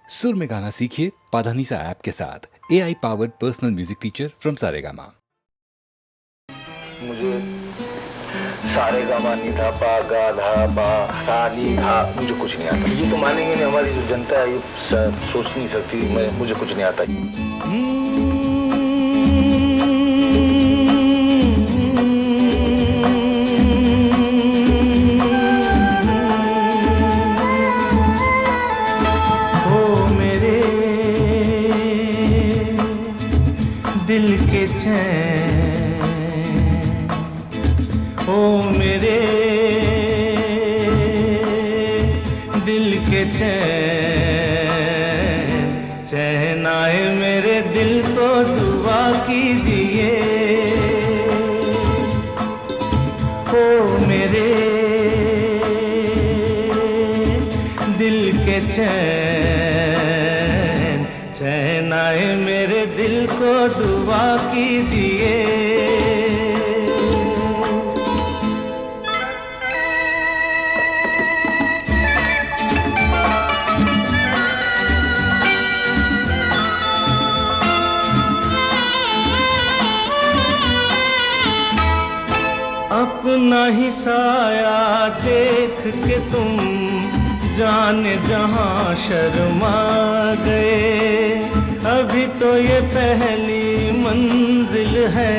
सुर में गाना सीखिए पाधानीसा ऐप के साथ। AI powered personal music teacher from Saregama. मुझे सारेगामा नी धा पा गा धा पा सा नी धा मुझे कुछ नहीं आता। ये तो मानेंगे नहीं, हमारी जो जनता है ये सोच नहीं सकती। मुझे कुछ नहीं आता। दिल के चैन, ओ मेरे दिल के चैन, चैन आए मेरे दिल को दुआ कीजिए। ओ मेरे दिल के चैन, चैन आए मेरे दिल को दुआ कीजिए। अपना ही साया देख के तुम जाने जहां शर्मा गए। अभी तो ये पहली मंजिल है,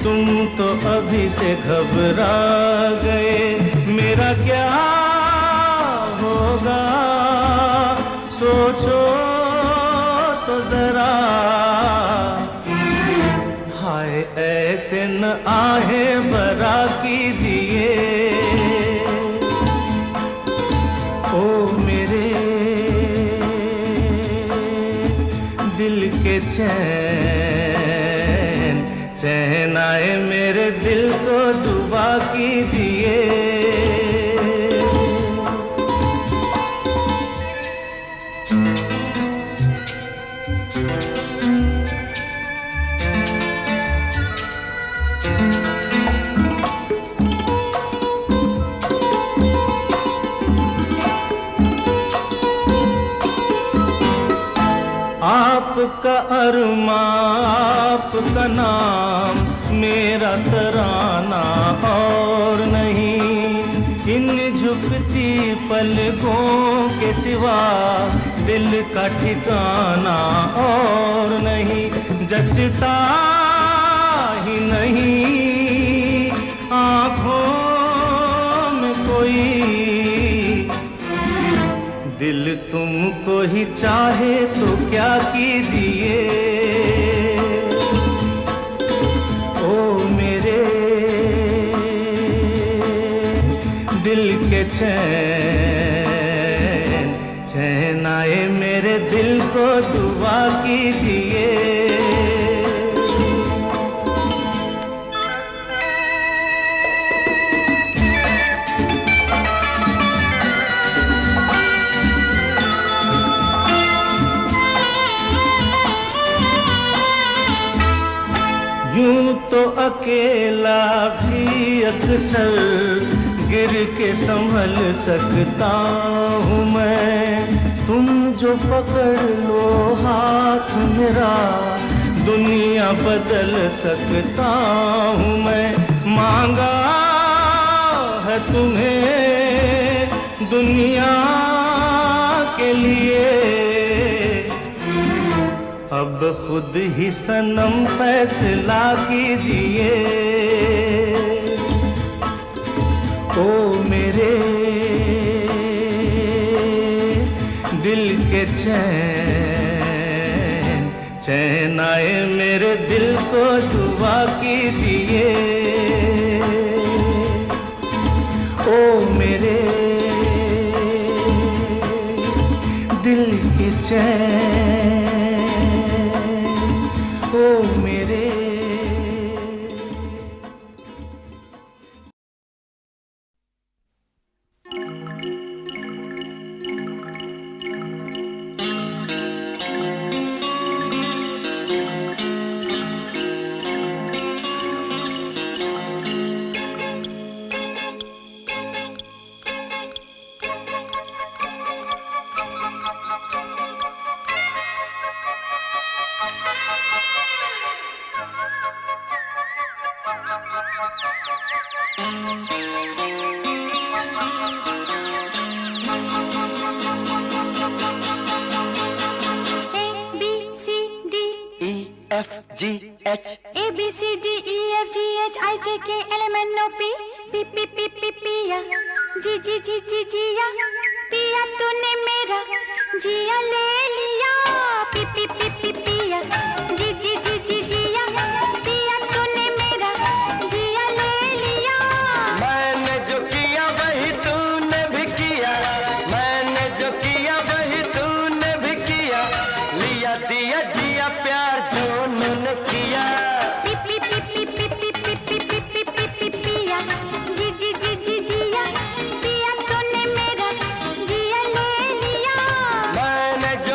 तुम तो अभी से घबरा गए। मेरा क्या होगा सोचो तो जरा, हाय ऐसे न आहे बरा कीजिए। ओ मेरे दिल के चैन, चैन आए मेरे दिल को दुआ कीजिए। आपका अरमा आपका नाम, मेरा तराना और नहीं। इन झुकती पलकों के सिवा दिल का ठिकाना और नहीं। जचता ही नहीं आँखों में कोई, दिल तुमको ही चाहे तो क्या कीजिए। ओ मेरे दिल के चैन, चैन आए मेरे दिल को दुआ कीजिए। यूं तो अकेला भी अक्सर गिर के संभल सकता हूँ मैं। तुम जो पकड़ लो हाथ मेरा, दुनिया बदल सकता हूँ मैं। मांगा है तुम्हें दुनिया के लिए, अब खुद ही सनम फैसला कीजिए। ओ मेरे दिल के चैन, चैन आए मेरे दिल को दुआ कीजिए। ओ मेरे दिल के चैन, ओ मेरे। G-H A B C D E F G H I J K L M N O P P P P P पिया G G G G जिया पिया तूने मेरा जिया ले लिया P P P P पिया G G G G जिया पिया तूने मेरा जिया ले लिया मैंने जो किया वही तूने भी किया, मैंने जो किया वही तूने भी किया, लिया दिया जिया प्यार दोनों ने किया। P P P P P P P P P P P P पिया G G G G जिया पिया तूने मेरा जिया ले लिया मैंने जो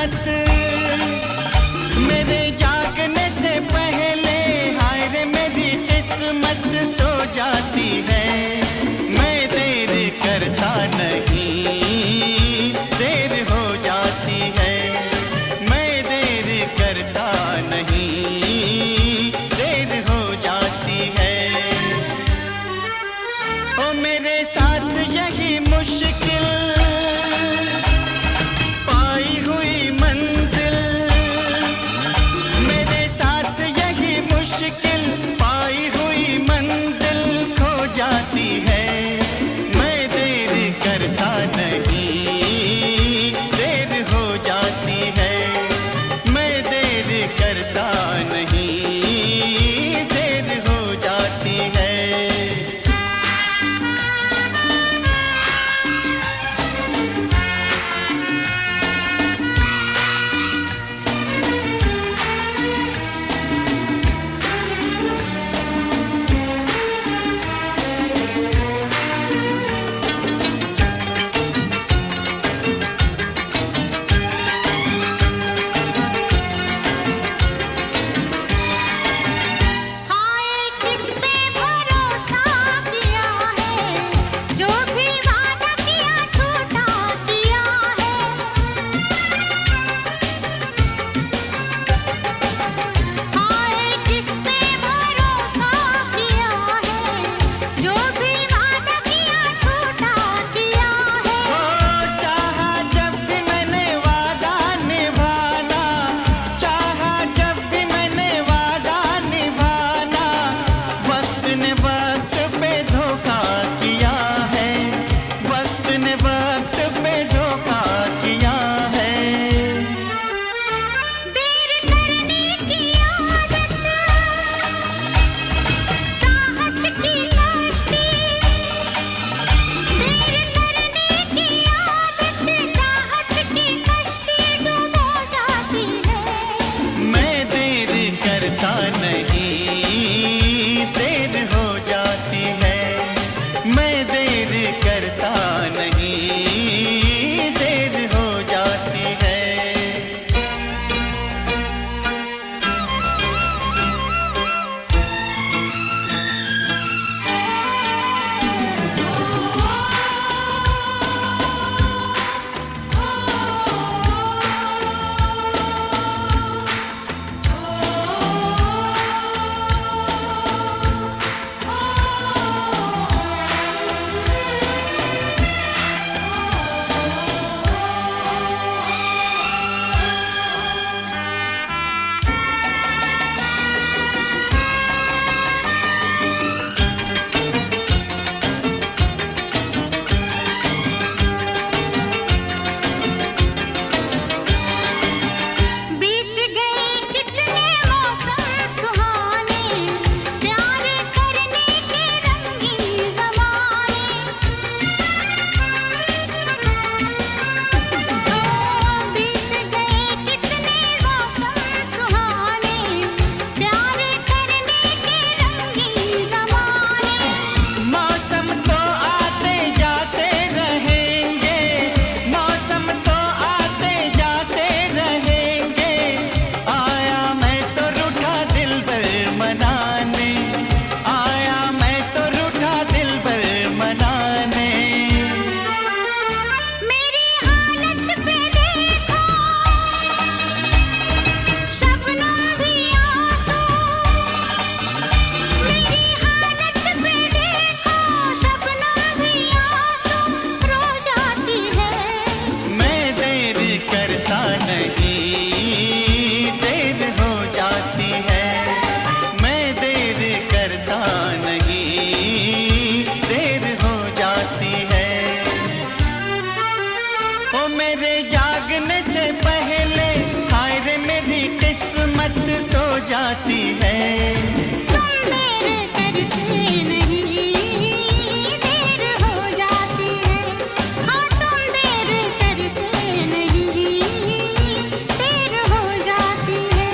किस्मत मेरे जागने से पहले हाय रे मेरी किस्मत सो जाती है। मैं देर करता नहीं, देर हो जाती है। मैं देर करता नहीं, देर हो जाती है। ओ मेरे साथ यही मुश्किल पाई हुई मंजिल, मेरे साथ यही मुश्किल पाई हुई मंजिल खो जाती है। मैं देर करता नहीं, देर हो जाती है। मैं देर करता नहीं, देर हो जाती है। हाय किस पे भरोसा किया है, जो भी वादा किया झूठा किया है। हाय किस पे भरोसा किया है, जो भी वादा किया झूठा किया है। ओ चाहा जब भी मैंने वादा निभाना, चाहा जब भी मैंने वादा निभाना, वक्त ने वक्त पे धोखा किया है। वक्त ने वक्त पे धोखा किया है। देर करने की आदत चाहत की कश्ती, देर करने की आदत चाहत की कश्ती डूबो जाती है। मैं देर करता नहीं, देर हो जाती है। मैं देर करता नहीं, देर हो जाती है। बीत गए कितने मौसम सुहाने, प्यार करने के रंगीन ज़माने। बीत गए कितने मौसम सुहाने, प्यार करने के रंगीन ज़माने। मौसम तो आते जाते रहेंगे, मौसम तो आते जाते रहेंगे। आया मैं तो रूठा दिल भर मनाने, आया मैं तो रूठा दिल भर मनाने। मेरी हालत पे देखो, शबनम भी आंसू। मेरी हालत पे देखो, शबनम भी आंसू रो जाती है। मैं देर करता नहीं, देर हो जाती है। मैं देर करता नहीं, देर हो जाती है। ओ मेरे जागने से पहले हाय रे मेरी किस्मत सो जाती है। तुम देर करते नहीं, देर हो जाती है। हाँ तुम देर करते नहीं, देर हो जाती है।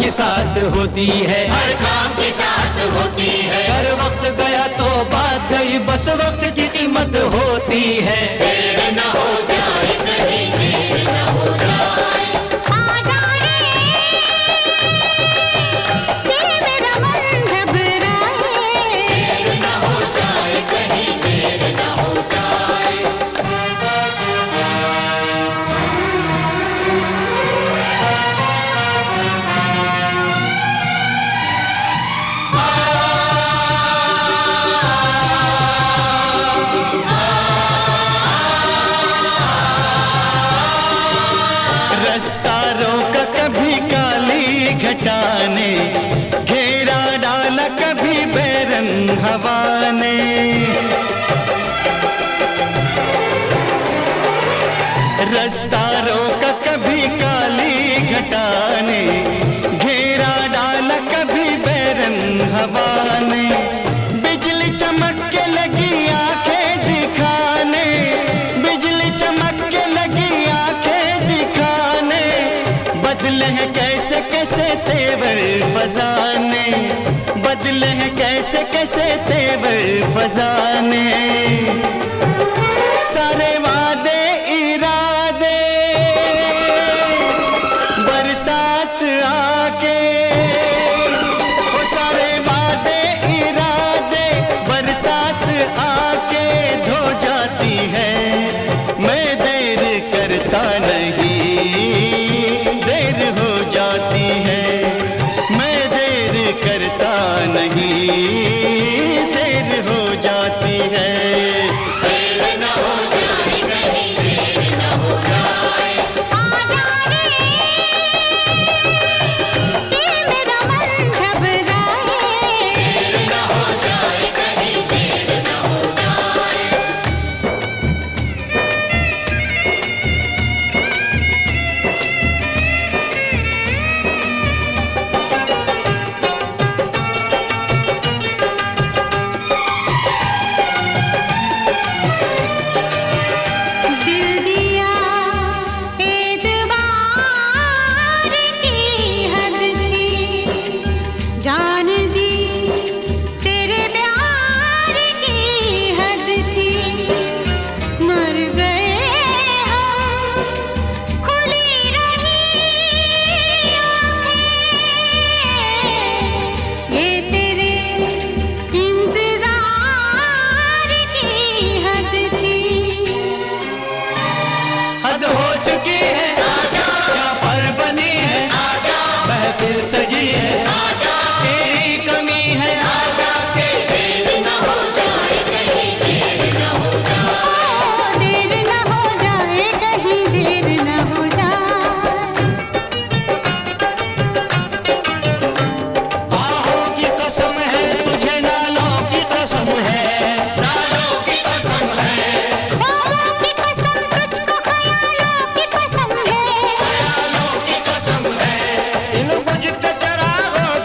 के साथ होती है, हर काम के साथ होती है। अगर वक्त गया तो बात गई, बस वक्त की कीमत होती है। देर न हो जाए कहीं, देर न हो जाए। आजा रे, ये मेरा मन घबराए। देर न हो जाए कहीं, देर न हो जाए। रास्ता रोका कभी काली घटा ने, घेरा डाला कभी बैरंग हवा ने। रास्ता रोका कभी काली घटा ने, घेरा डाला कभी बैरंग हवा ने। बिजली चमक के लगी आंखें दिखाने, बिजली चमक के लगी आंखें दिखाने। बदले हैं कैसे कैसे तेवर फजाने, बदले हैं कैसे कैसे तेवर फजाने। सारे वादे इरादे बरसात आके, वो सारे वादे इरादे बरसात आके धो जाती है। मैं देर करता नहीं, देर हो जाती है। मैं देर करता नहीं, देर हो जाती है। देर न हो जाए कहीं, देर न हो जाए। आजा रे, ये मेरा मन घबराए। देर न हो जाए कहीं, देर न हो जाए। दिल दिया एतबार की हद थी, जान दी तेरे प्यार की हद थी। मर गए हम, खुली रही आँखें, ये तेरे इंतजार की हद थी। हद हो चुकी है, जहाँ पर बनी है, महफिल सजी है, तेरी कमी है। देर न हो जाए कहीं, देर न हो जाए। देर न हो जाए कहीं, देर न हो जाए। बाहों की कसम है तुझे, नालों की कसम है, नालों की कसम है, ख्वाबों की कसम तुझको, ख्यालों की कसम है। ख्यालों की कसम है। इन बुझ के चरागों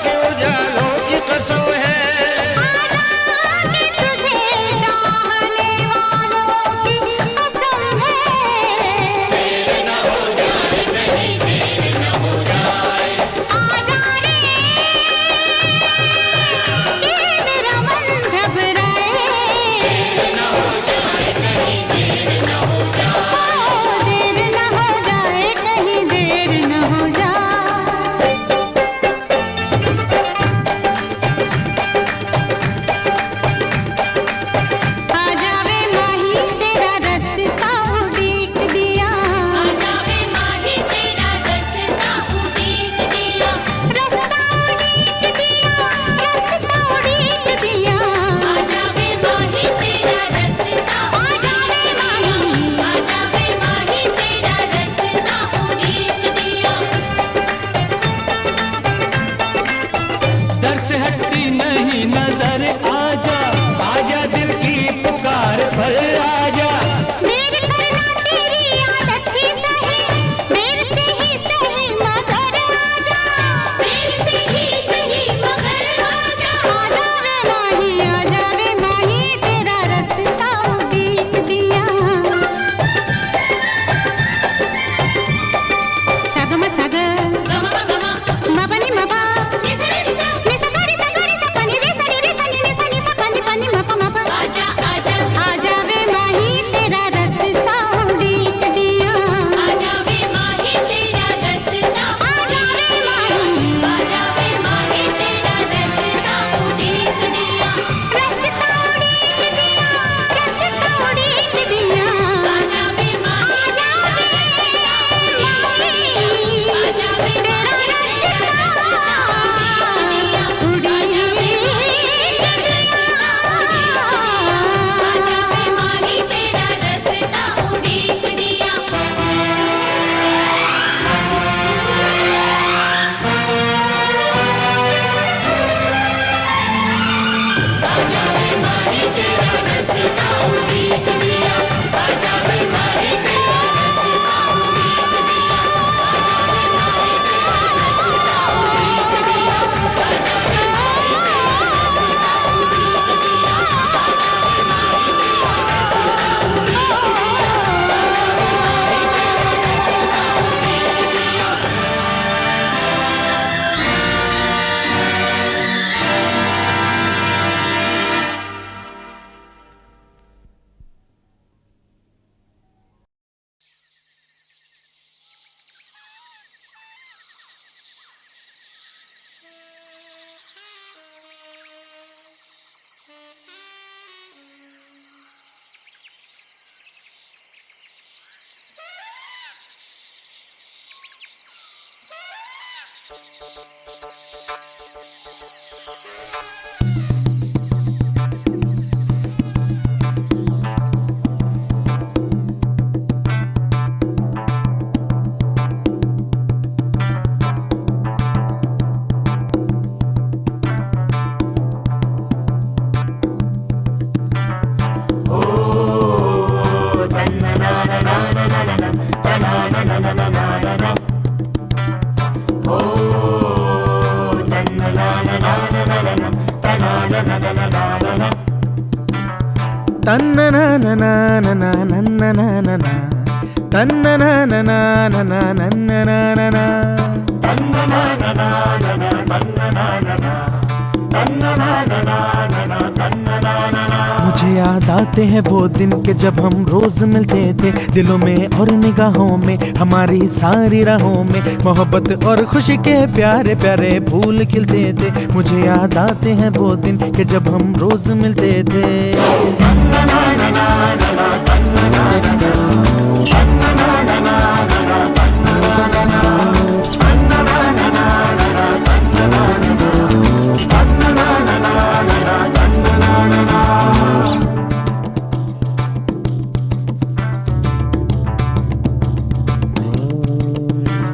मुझे याद आते हैं वो दिन के जब हम रोज मिलते थे, दिलों में और निगाहों में, हमारी सारी राहों में मोहब्बत और खुशी के प्यारे प्यारे फूल खिलते थे। मुझे याद आते हैं वो दिन के जब हम रोज मिलते थे।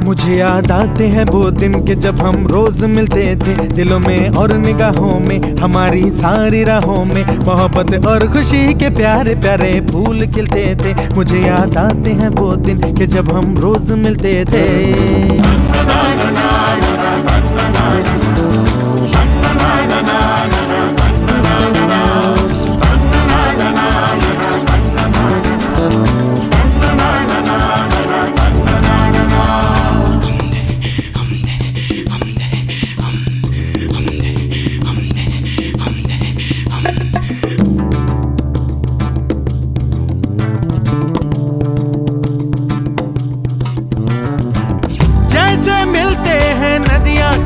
मुझे याद आते हैं वो दिन के जब हम रोज मिलते थे, दिलों में और निगाहों में, हमारी सारी राहों में मोहब्बत और खुशी के प्यारे प्यारे फूल खिलते थे। मुझे याद आते हैं वो दिन के जब हम रोज मिलते थे।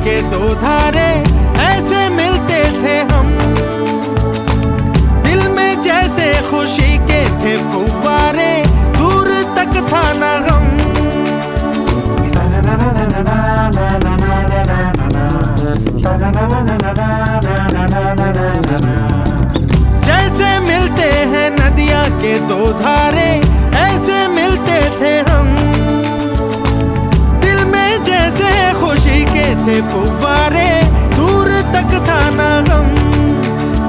के दो धारे ऐसे मिलते थे हम, दिल में जैसे खुशी के थे फुव्वारे, दूर तक था ना गम। जैसे मिलते हैं नदियाँ के दो धारे ऐसे मिलते थे हम, दिल में जैसे खुशी के थे फुव्वारे, दूर तक था ना गम।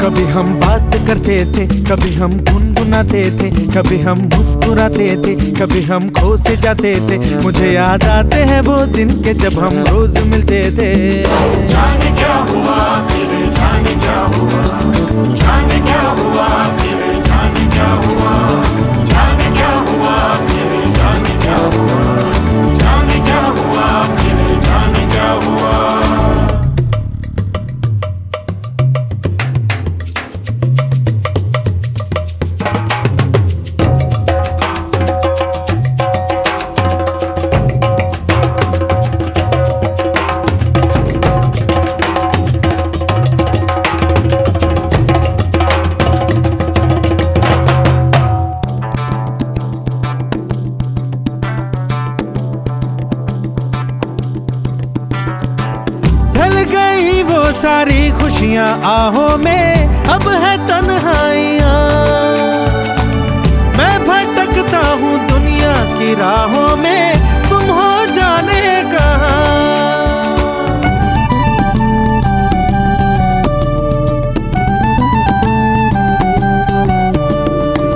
कभी हम बात करते थे, कभी हम गुनगुनाते थे, कभी हम मुस्कुराते थे, कभी हम खो से जाते थे। मुझे याद आते हैं वो दिन के जब हम रोज मिलते थे। जाने क्या हुआ फिर, जाने क्या हुआ, जाने क्या हुआ फिर, जाने क्या हुआ, जाने क्या हुआ फिर, जाने क्या हुआ, जाने क्या हुआ फिर, जाने क्या हुआ। सारी खुशियाँ आहों में, अब है तन्हाइयाँ। मैं भटकता हूँ दुनिया की राहों में, तुम हो जाने कहाँ।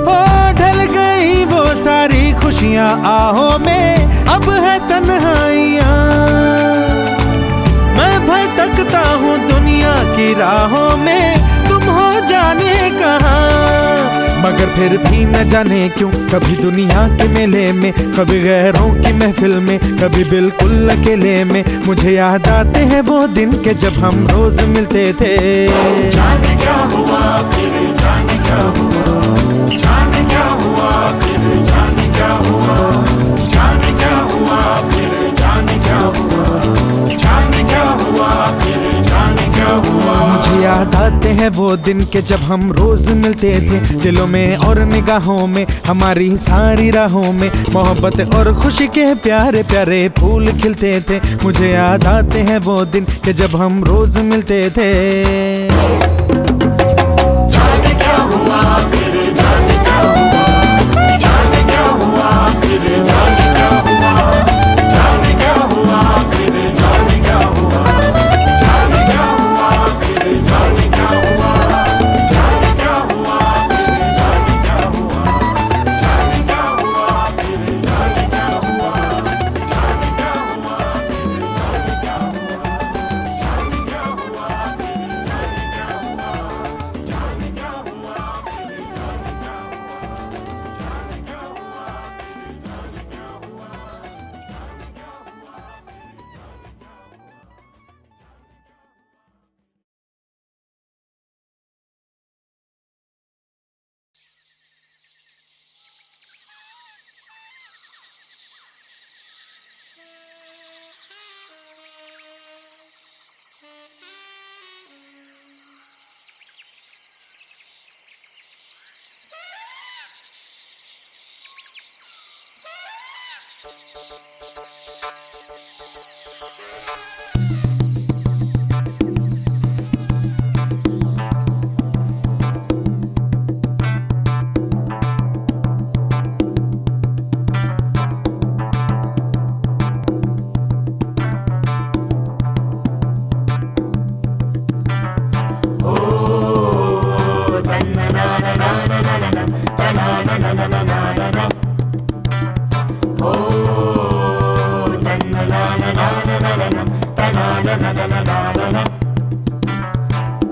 हो ढल गई वो सारी खुशियाँ आहों में, अब है तन्हाइयाँ। भटकता हूँ दुनिया की राहों में, तुम हो जाने कहाँ। मगर फिर भी न जाने क्यों, कभी दुनिया के मेले में, कभी गैरों की महफिल में, कभी बिल्कुल अकेले में, मुझे याद आते हैं वो दिन के जब हम रोज मिलते थे। जाने क्या हुआ फिर, जाने क्या हुआ, जाने क्या हुआ फिर, जाने क्या हुआ, जाने क्या हुआ फिर, जाने क्या हुआ, जाने क्या हुआ फिर, जाने क्या हुआ। मुझे याद आते हैं वो दिन के जब हम रोज मिलते थे, दिलों में और निगाहों में, हमारी सारी राहों में मोहब्बत और खुशी के प्यारे प्यारे फूल खिलते थे। मुझे याद आते हैं वो दिन के जब हम रोज मिलते थे। जाने क्या हुआ फिर, जाने क्या हुआ, जाने क्या हुआ फिर, जाने क्या हुआ, जाने क्या हुआ फिर, जाने क्या हुआ, जाने क्या हुआ फिर, जाने क्या हुआ, जाने क्या हुआ फिर, जाने क्या हुआ, जाने क्या हुआ फिर, जाने क्या हुआ, जाने क्या हुआ फिर, जाने क्या हुआ, जाने क्या हुआ फिर, जाने क्या हुआ, जाने क्या हुआ फिर, जाने क्या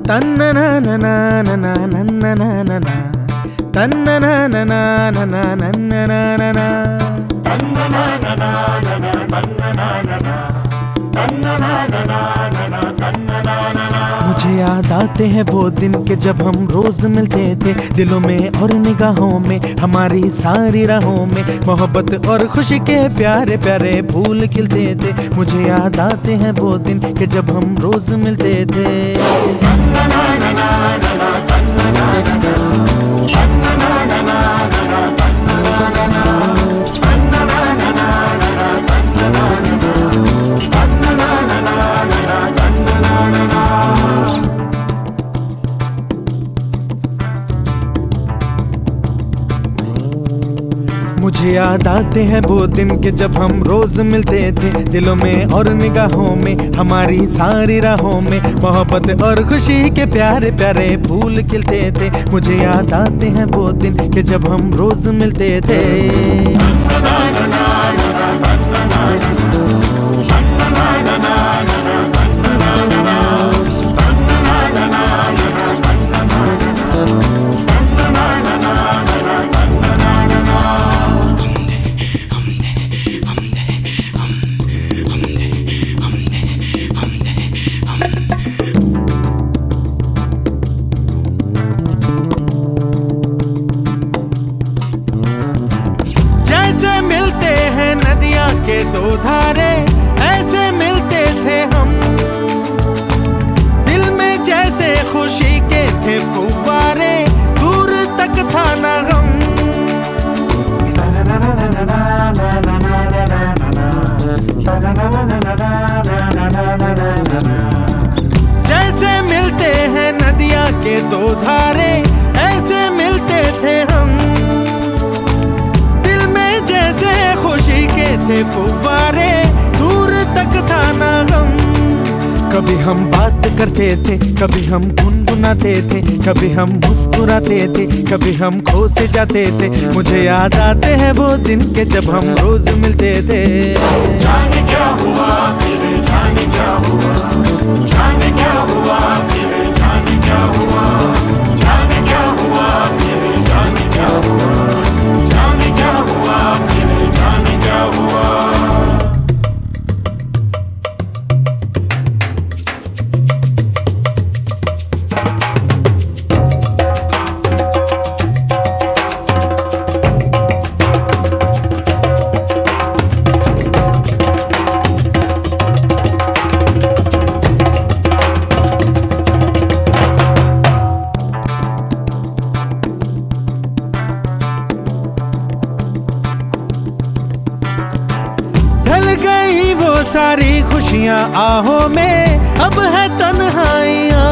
तन्ना ना ना ना ना ना ना ना ना ना, तन्ना ना ना ना ना ना ना ना ना ना, तन्ना ना ना ना ना ना, तन्ना ना ना ना, तन्ना ना ना ना ना, तन्ना ना ना ना। मुझे याद आते हैं वो दिन के जब हम रोज मिलते थे, दिलों में और निगाहों में, हमारी सारी राहों में मोहब्बत और खुशी के प्यारे प्यारे फूल खिलते थे। मुझे याद आते हैं वो दिन के जब हम रोज मिलते थे। मुझे याद आते हैं वो दिन के जब हम रोज मिलते थे, दिलों में और निगाहों में, हमारी सारी राहों में मोहब्बत और खुशी के प्यारे प्यारे फूल खिलते थे। मुझे याद आते हैं वो दिन के जब हम रोज मिलते थे। के दो धारे ऐसे मिलते थे हम, दिल में जैसे खुशी के थे फुव्वारे, दूर तक था ना गम। जैसे मिलते हैं नदियाँ के दो धारे, ऐसे मिलते थे हम, दिल में जैसे खुशी के थे फुव्वारे, दूर तक था ना गम। कभी हम बात करते थे, कभी हम गुनगुनाते थे, कभी हम मुस्कुराते थे, कभी हम खो से जाते थे। मुझे याद आते हैं वो दिन के जब हम रोज मिलते थे। जाने क्या हुआ फिर, जाने क्या हुआ, जाने क्या हुआ फिर, जाने क्या हुआ, जाने क्या हुआ फिर, जाने क्या हुआ, जाने क्या हुआ फिर, जाने क्या हुआ। सारी खुशियां आहों में, अब है तन्हाइयां।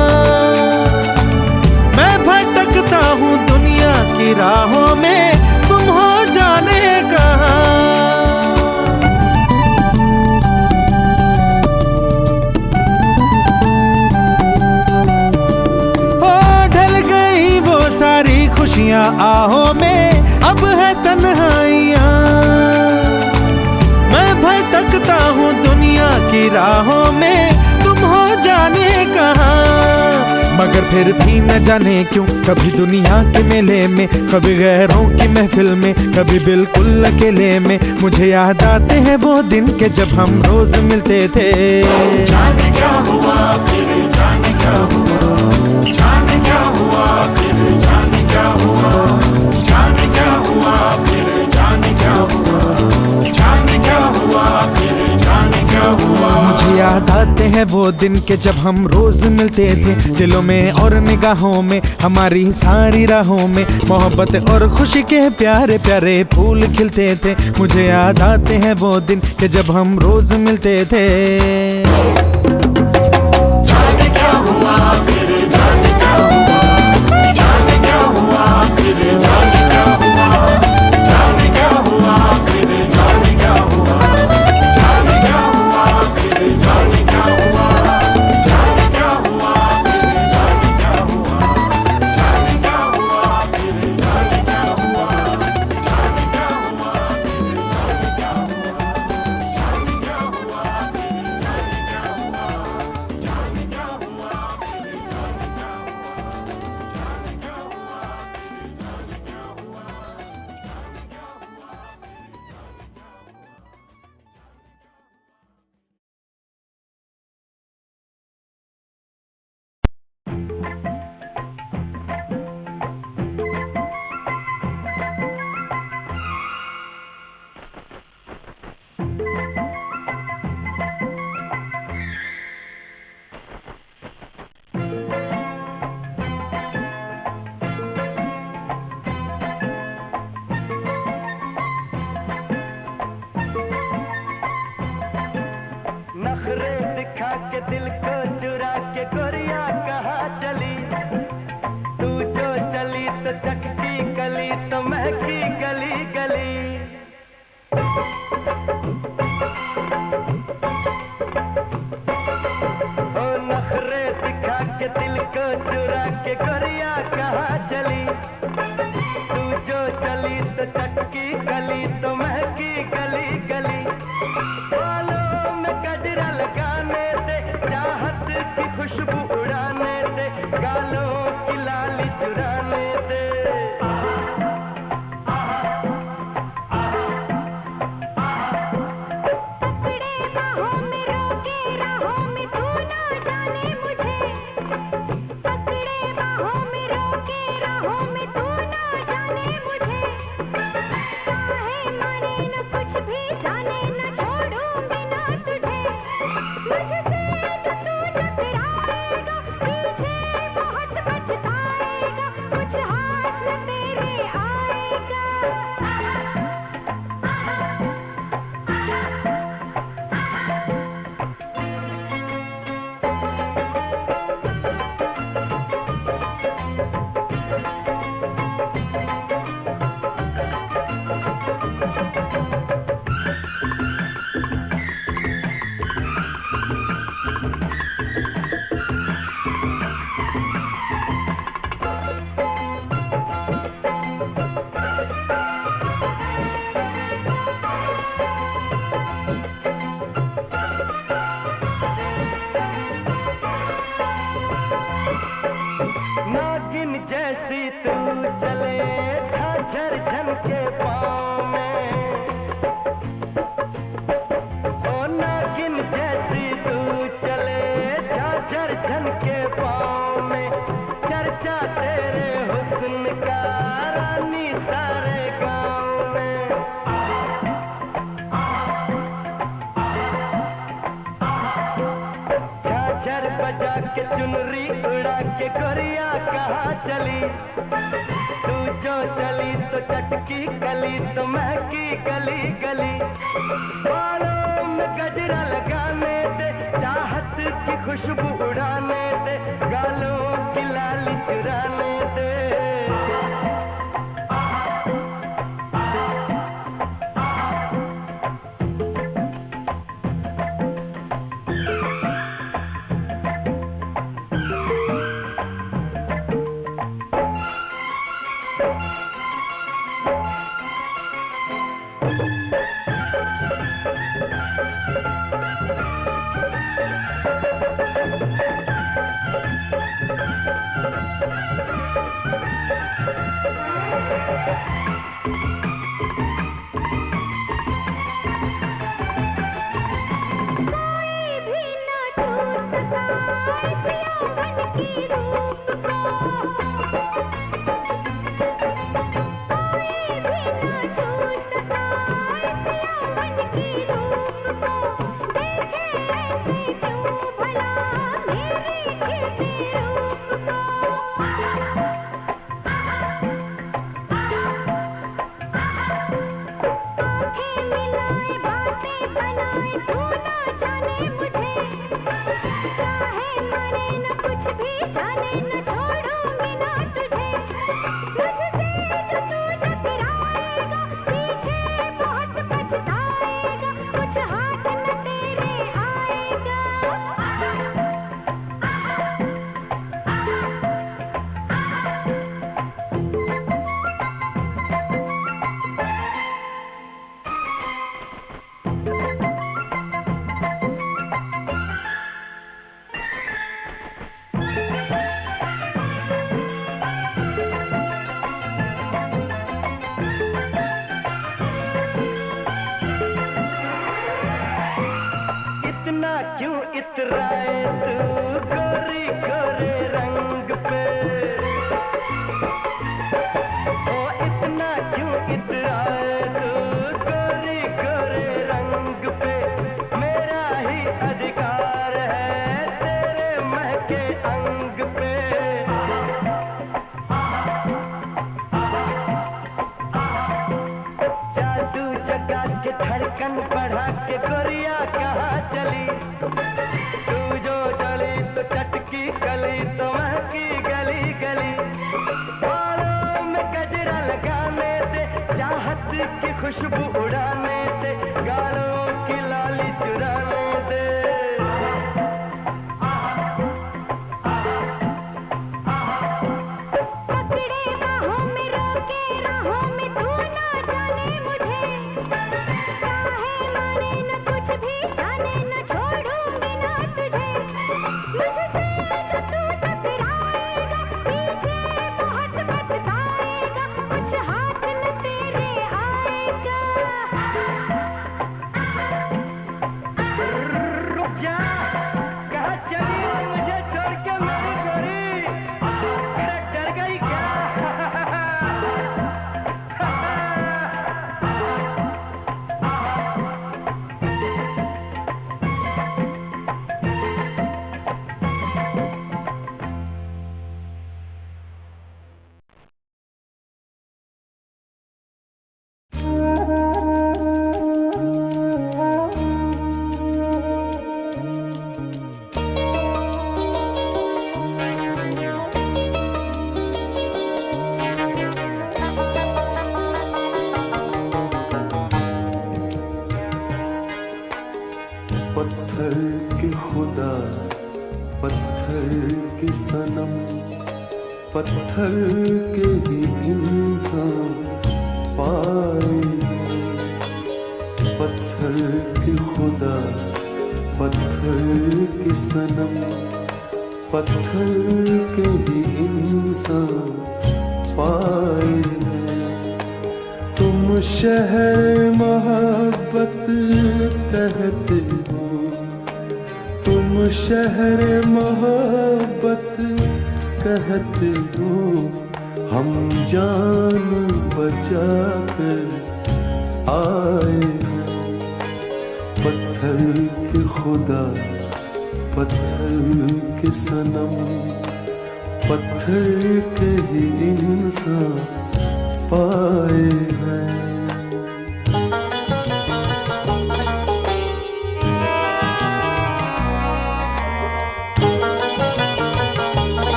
मैं भटकता हूँ दुनिया की राहों में, तुम हो जाने कहाँ। हो ढल गई वो सारी खुशियां आहों में, अब है तन्हाइयां। मैं भटकता हूँ दुनिया की राहों में, तुम हो जाने कहाँ। मगर फिर भी न जाने क्यों, कभी दुनिया के मेले में, कभी गैरों की महफिल में, कभी बिल्कुल अकेले में, मुझे याद आते हैं वो दिन के जब हम रोज मिलते थे। जाने क्या हुआ फिर, जाने क्या हुआ, जाने क्या हुआ फिर, जाने क्या हुआ, जाने क्या हुआ फिर, जाने क्या हुआ, जाने क्या हुआ फिर, जाने क्या हुआ। मुझे याद आते हैं वो दिन के जब हम रोज मिलते थे, दिलों में और निगाहों में, हमारी सारी राहों में मोहब्बत और खुशी के प्यारे प्यारे फूल खिलते थे। मुझे याद आते हैं वो दिन के जब हम रोज मिलते थे। जाने क्या हुआ फिर, जाने क्या हुआ, जाने क्या हुआ फिर, जाने क्या हुआ, जाने क्या हुआ फिर, जाने क्या हुआ, जाने क्या हुआ फिर, जाने क्या हुआ, जाने क्या हुआ फिर, जाने क्या हुआ, जाने क्या हुआ फिर, जाने क्या हुआ, जाने क्या हुआ फिर, जाने क्या हुआ, जाने क्या हुआ फिर, जाने क्या हुआ, जाने क्या हुआ फिर, जाने क्या नखरे दिखा के दिल को चुरा के गोरिया कहाँ चली। तू जो चली तो चटकी गली तो महकी गली गली। ओ नखरे दिखा के दिल को चुरा के गोरिया कहाँ चली। तू जो चली तो चटकी गली तो महकी गली गली। बालों में गजरा लगाने दे, चाहत की खुशबू उड़ाने दे, गालों की लाली चुराने दे। पकड़े बाहों में रोके राहों में, तू ना जाने मुझे। पकड़े बाहों में रोके राहों में, तू ना जाने मुझे। चाहे माने न कुछ भी जाने, न छोड़ूंगी ना तुझे। मुझसे जो तू टकराएगा, पीछे बहुत पछताएगा। कुछ हाथ न तेरे आएगा। नागिन जैसी तू चले झाझर झनके पाँव में। ओ नागिन जैसी तू चले झाझर झनके पाँव में। चर्चा तेरे हुस्न का रानी सारे गाँव में। झाझर बजा के चुनरी उड़ा के गोरिया कहाँ चली। तू जो चली तो चटकी गली तो महकी गली गली। बालों में गजरा लगा खुशबू उड़ाने दे, गालों की लाली चुराने दे। खुशबू उड़ाने दे, गालों की लाली चुराने दे। पकड़े बाहों में रोके राहों में, तू ना जाने मुझे, चाहे माने न कुछ भी जाने, न छोड़ूंगी ना तुझे। मुझसे न तू टकराएगा, पीछे बहुत पछताएगा, कुछ हाथ न तेरे आएगा। रुक जा, कहाँ चली मुझे छोड़ के मेरी गोरी? अरे डर गई क्या? पत्थर के खुदा, पत्थर के सनम, पत्थर के ही इंसान पाए। पत्थर के खुदा, पत्थर के सनम, पत्थर के ही इंसान पाए हैं। तुम शहर मोहब्बत कहते हो, तुम शहर मोहब्बत कहते हो, हम जान बचा कर आए हैं। पत्थर के खुदा, पत्थर के सनम, पत्थर के ही इंसान पाए हैं।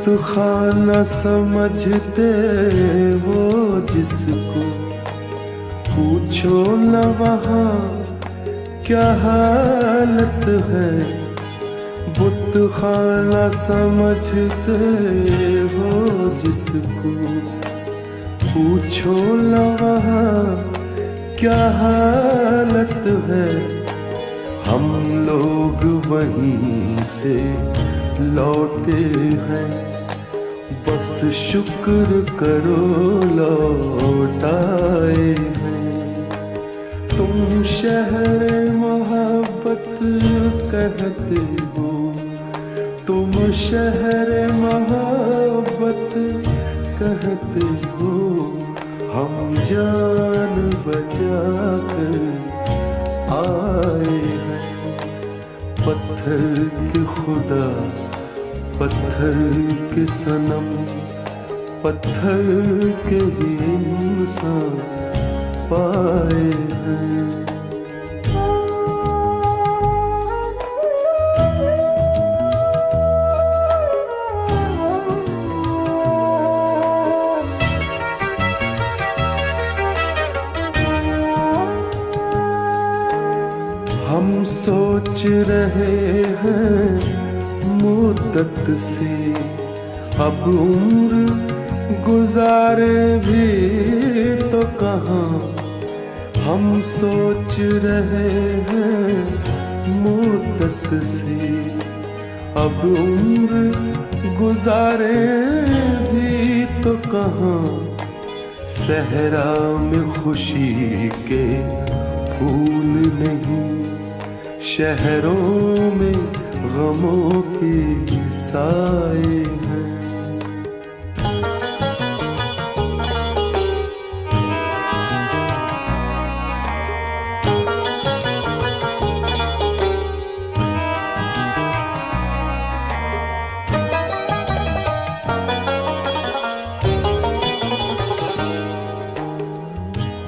बुतखाना समझते हो जिसको, पूछो न वहाँ क्या हालत है। बुतखाना समझते हो जिसको, पूछो न वहाँ क्या हालत है। हम लोग वहीं से लौटे हैं, बस शुक्र करो लौट आए हैं। तुम शहर मोहब्बत कहते हो, तुम शहर मोहब्बत कहते हो। हम जान बचा कर आए हैं। पत्थर के खुदा, पत्थर के सनम, पत्थर के ही इंसान पाए हैं। हम सोच रहे हैं मुद्दत से, अब उम्र गुजारे भी तो कहाँ। हम सोच रहे हैं मुद्दत से, अब उम्र गुजारे भी तो कहाँ। सहरा में खुशी के फूल नहीं, शहरों में गमों के साए हैं।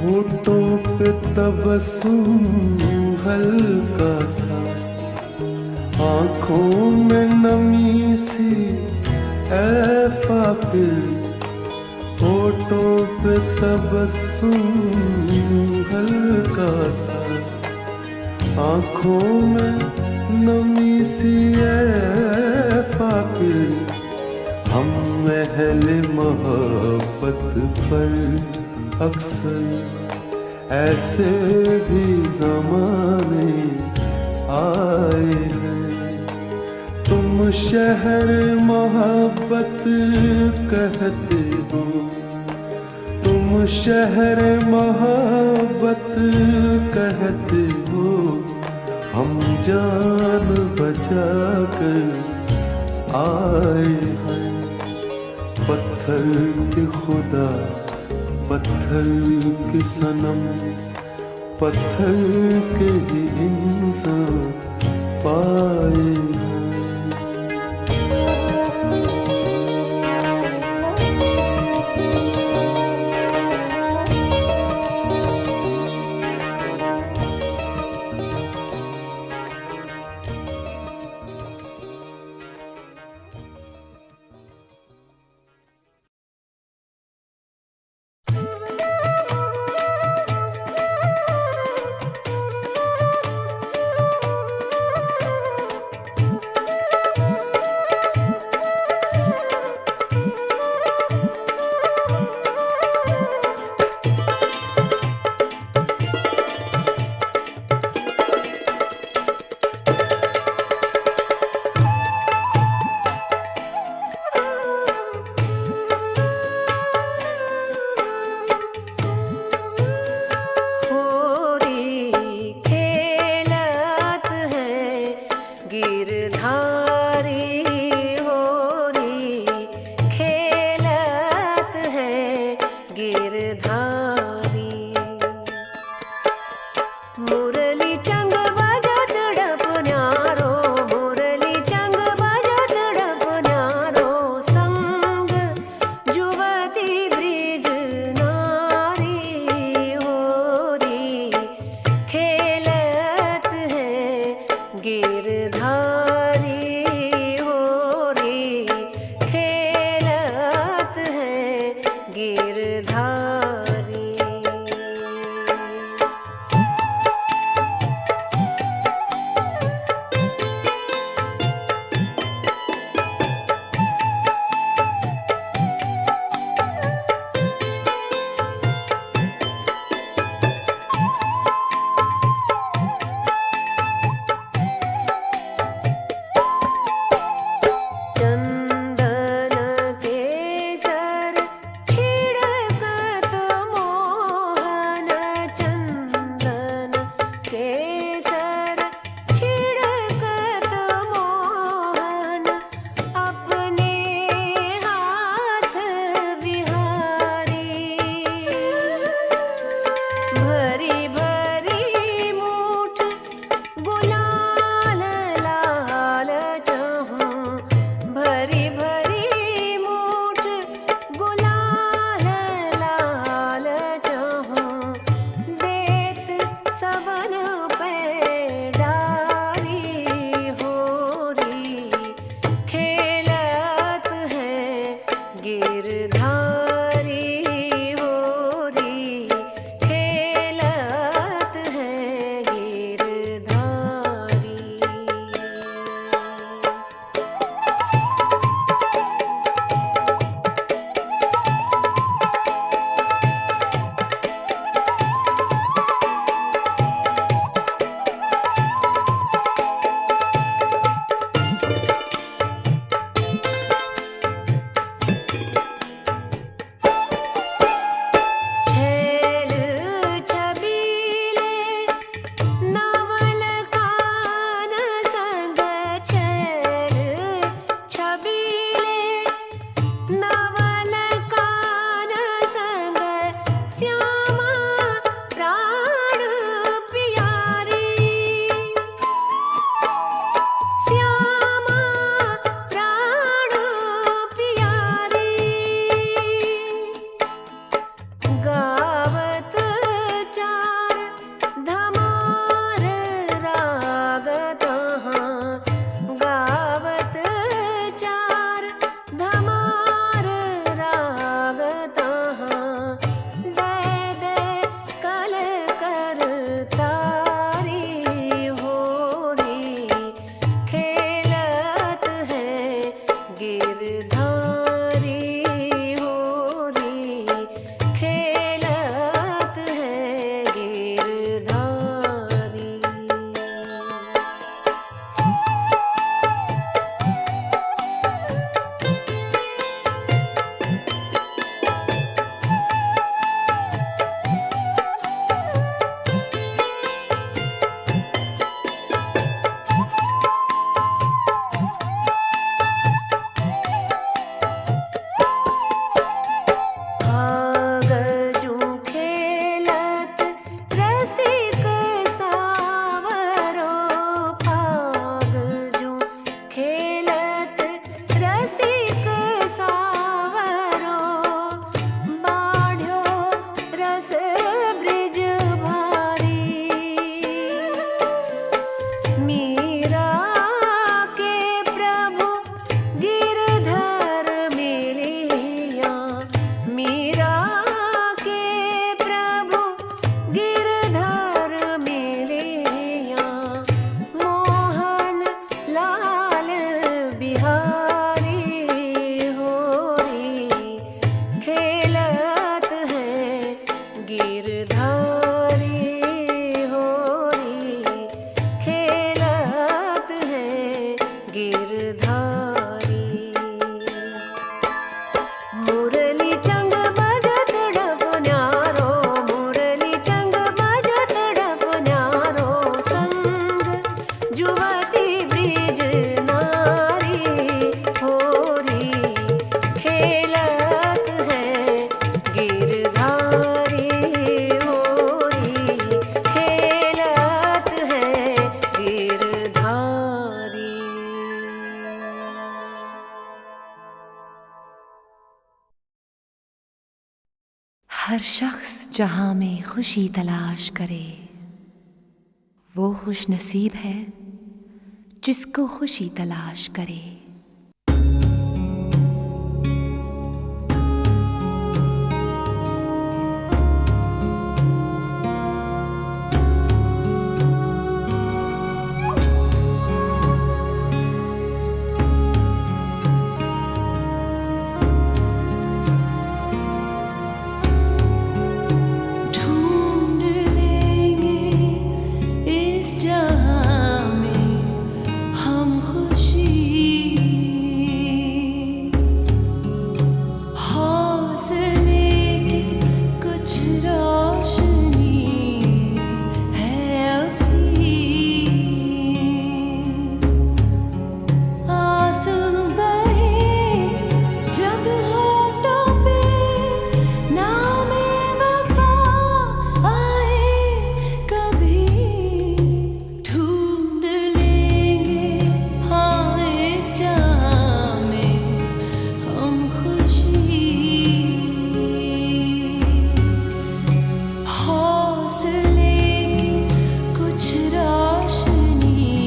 होठों पे तबस्सुम हल्का सा, आँखों में नमी सी ऐ फाकिर। होठों पे तबस्सुम हल्का सा, आँखों में नमी सी ऐ फाकिर। हम अहले मोहब्बत पर अक्सर ऐसे भी ज़माने आए हैं। तुम शहर मोहब्बत कहते हो, तुम शहर मोहब्बत कहते हो। हम जान बचा कर आए हैं। पत्थर के खुदा, पत्थर के सनम, पत्थर के ही इंसान पाए हैं। गिरधारी हो रे खे मीरा के प्रभु गिरधर मिलिया, मीरा के प्रभु गिरधर मिलिया, मोहन लाल बिहारी होरी खेलत है गिरधारी होरी खेलत है गिरधारी। मुरली चंग बजत डप न्यारो, मुरली चंग बजत डप न्यारो, संग जुवती ब्रिज नारी होरी खेलत है गिरधारी होरी खेलत है गिरधारी। हर शख्स जहां में खुशी तलाश करे, वो खुश नसीब है जिसको खुशी तलाश करे। ढूंढ लेंगे इस जहां में हम खुशी, हौसले की कुछ रोशनी है अभी। आंसू बहे जब होठों पे, नामे वफा आए कभी। ढूंढ लेंगे हाँ इस जहां में हम खुशी, हौसले की कुछ रोशनी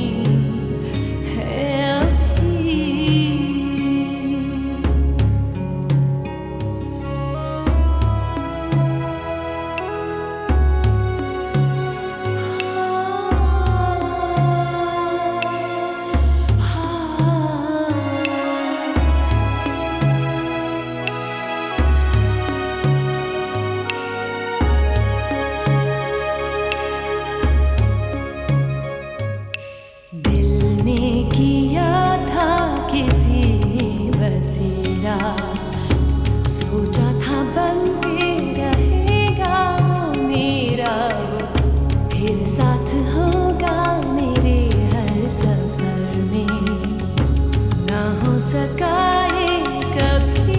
है अभी। दिल में किया था किसी ने बसेरा, सोचा था बन के रहेगा वो मेरा, वो फिर साथ होगा मेरे हर सफर में, ना हो सका ये कभी।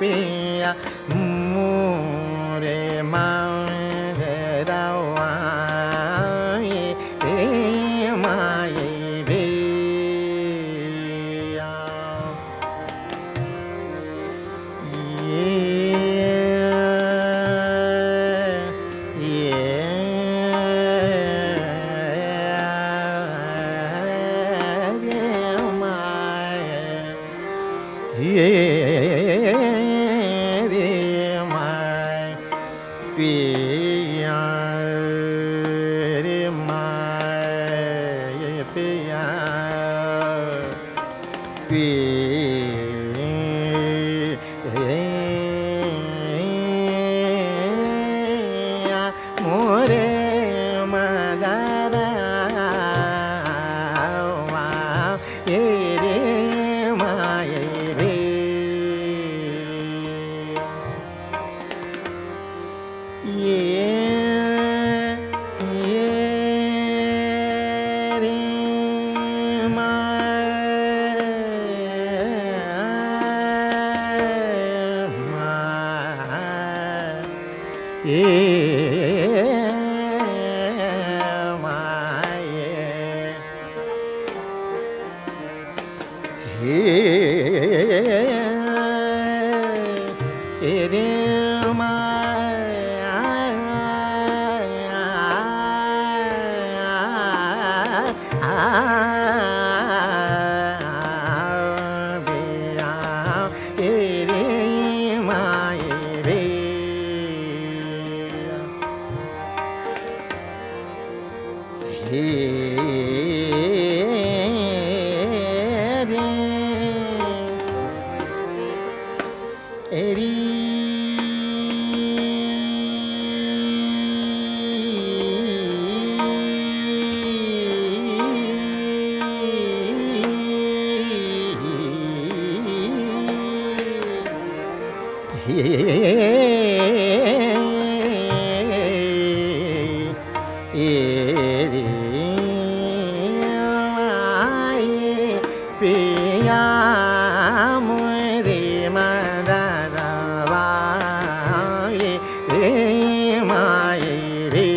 पिया मोरे माधरवाए रे माए रे मोरे मदरवा ये रे माये रे रे पिया मोरे मदरवा रे माये रे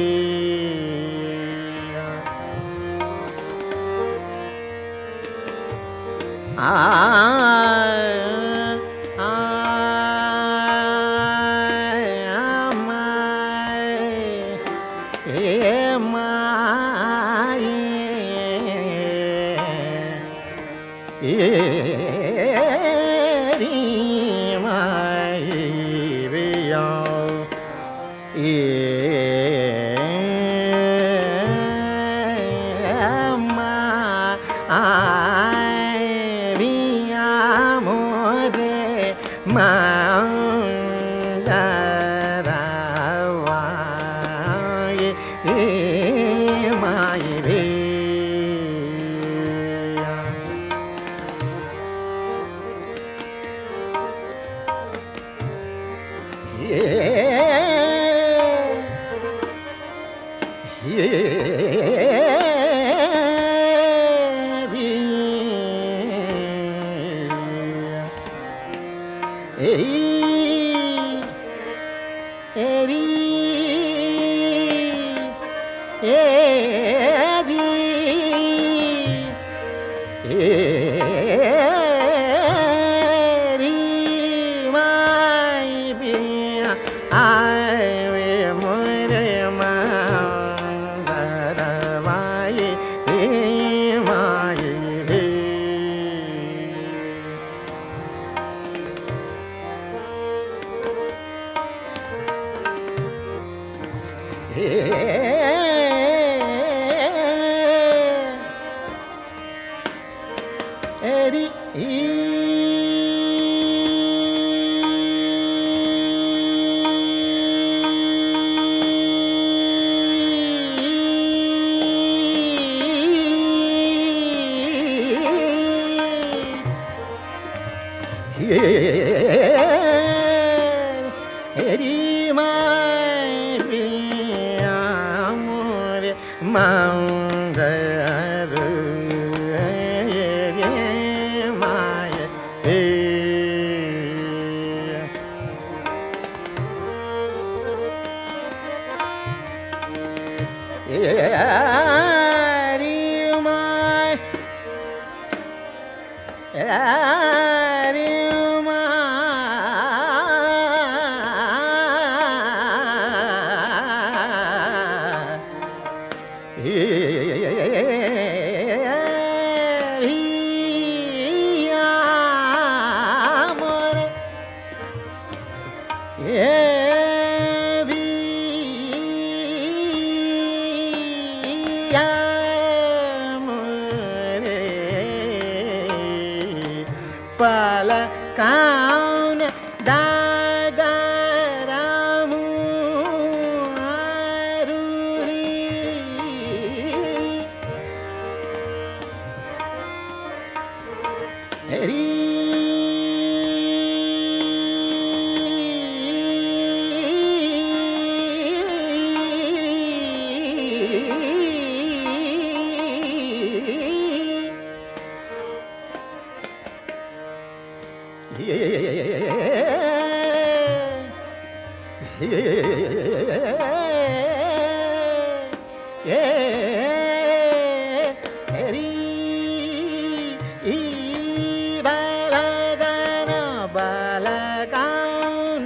Palakaun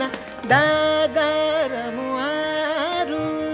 dagaramu aruri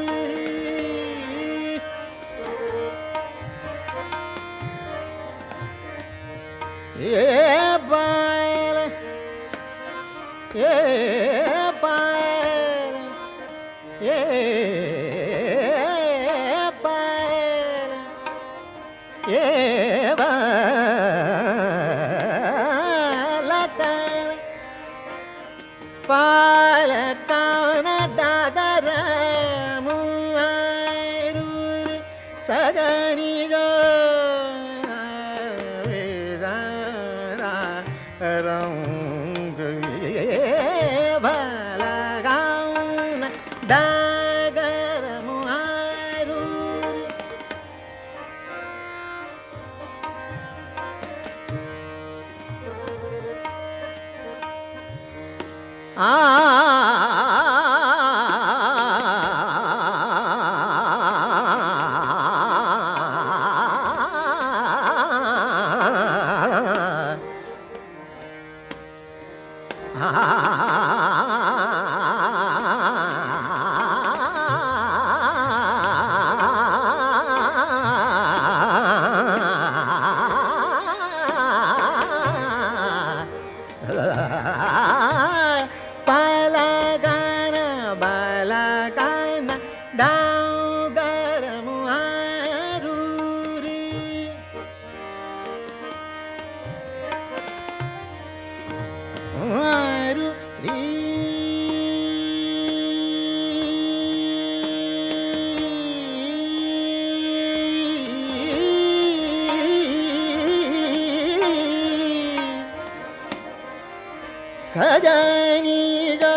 Sajani ga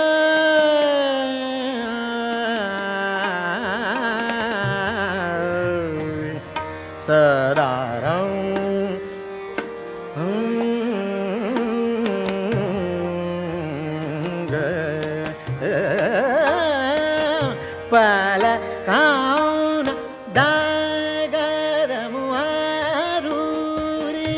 sararam palakaun dagaramu aruri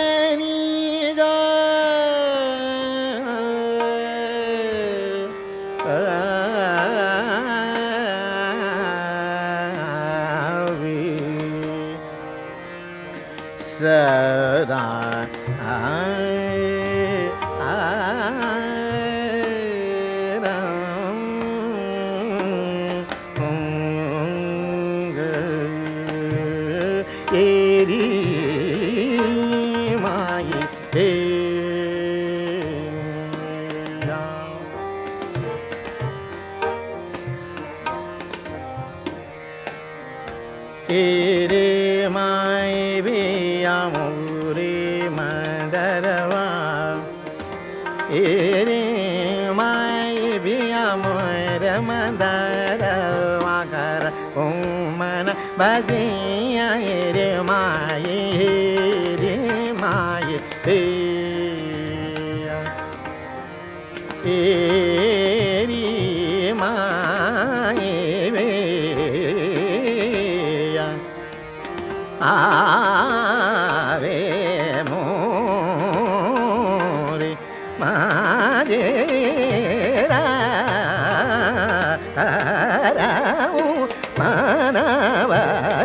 sajani ga sada Ere mai be amore madarwa Ere mai be amore madarwa kar umana bajiya ere mai ere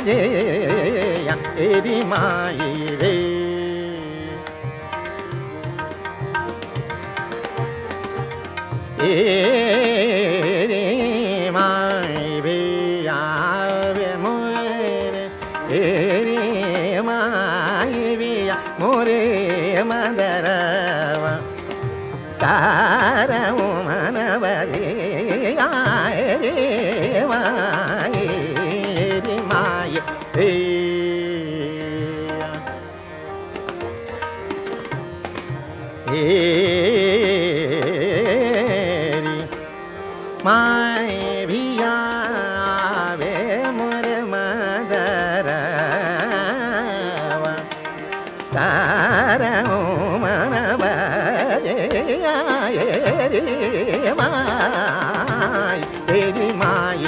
बाजे या तेरी माई रे तेरी माई भी आवे मोरे तेरी माई भी मोरे मदरवा तारऊ मन बजे आए रे माई रे माई रे तेरी माई भी आवे मोर मदरवा तारऊ मन बजे आए रे माई तेरी माई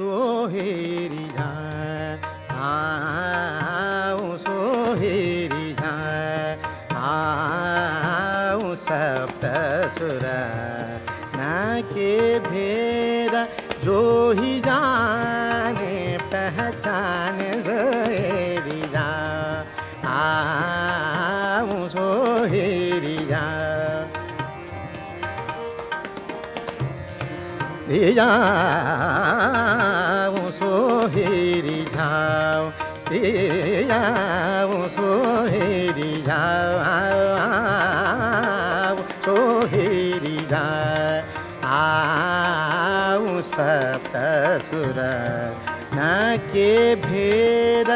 सोहेरी आऊं सोहेरी आऊं सप्त सुर ना के भेदा जो ही जाने पहचान सोहेरी आऊं सोहेरी जाऊं सोहेरी जाऊं जाऊं सोहेरी जाऊं सोहेरी जाऊं सप्त सुर न के भेद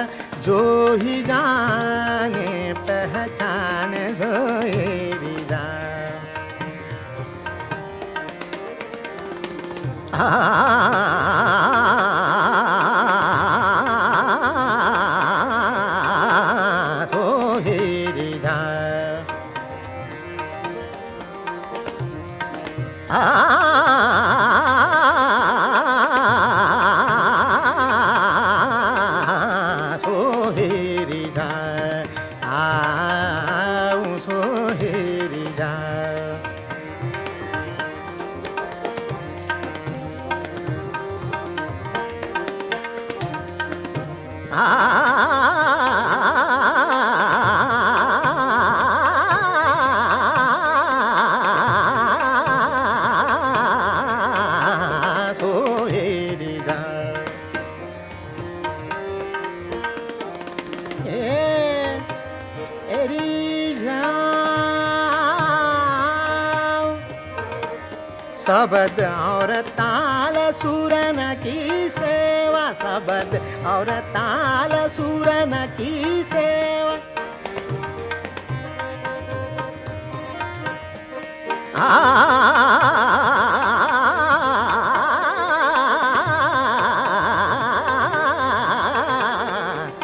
जो ही जाने पहचान सोहेरी सोहेरी सोहेरी आऊं सोहेरी सोहेरी शब्द और ताल सूरन की सेवा शब्द और ताल सूरन की सेवा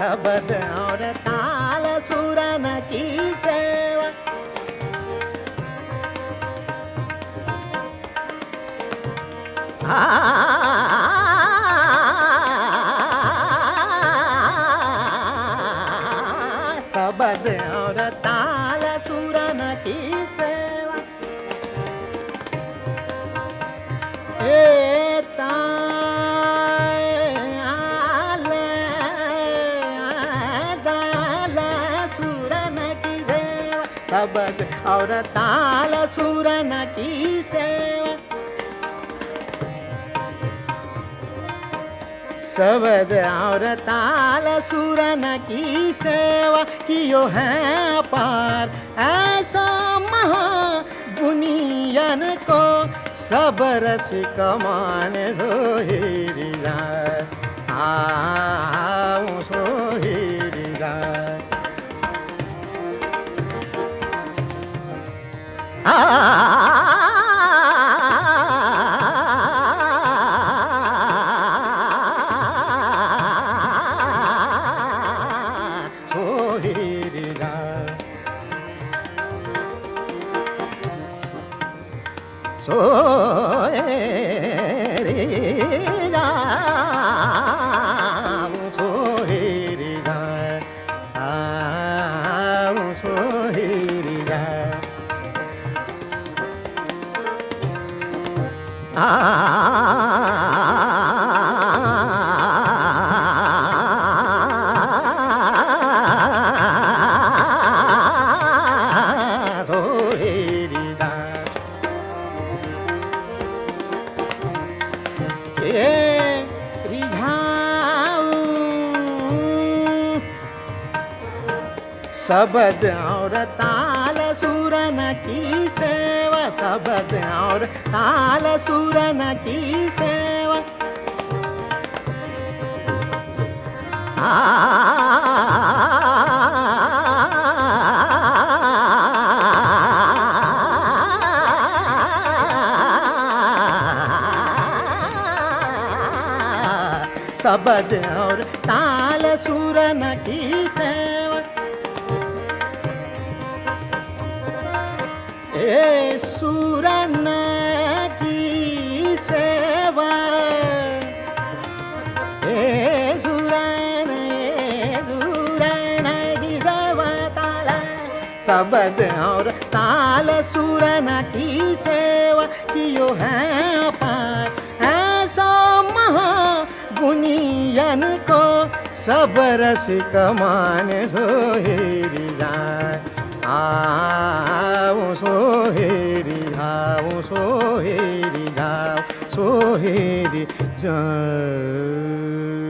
शब्द और ताल सूरन की सेवा शब्द और ताल सूरन की सेवा ए ताल सूरन की सेवा शब्द और ताल सूरन की सेवा शब्द और ताल सूरन की सेवा कियो है पार ऐसा महा गुनियन को सब रस कमान सोहेरी आऊं सोहेरी शब्द और ताल सुरन की सेवा, शब्द और ताल सुरन की सेवा। शब्द और ताल सुरन की सेवा। ए सुरन की सेवा, ए सुरन की सेवा ताल। शब्द और ताल सुरन की सेवा कियो है पार ऐसा महागुनियन को सब रस कमाने सोहेरी जाए। आओ सोहेरी आओ सोहेरी जाओ सोहेरी जाओ।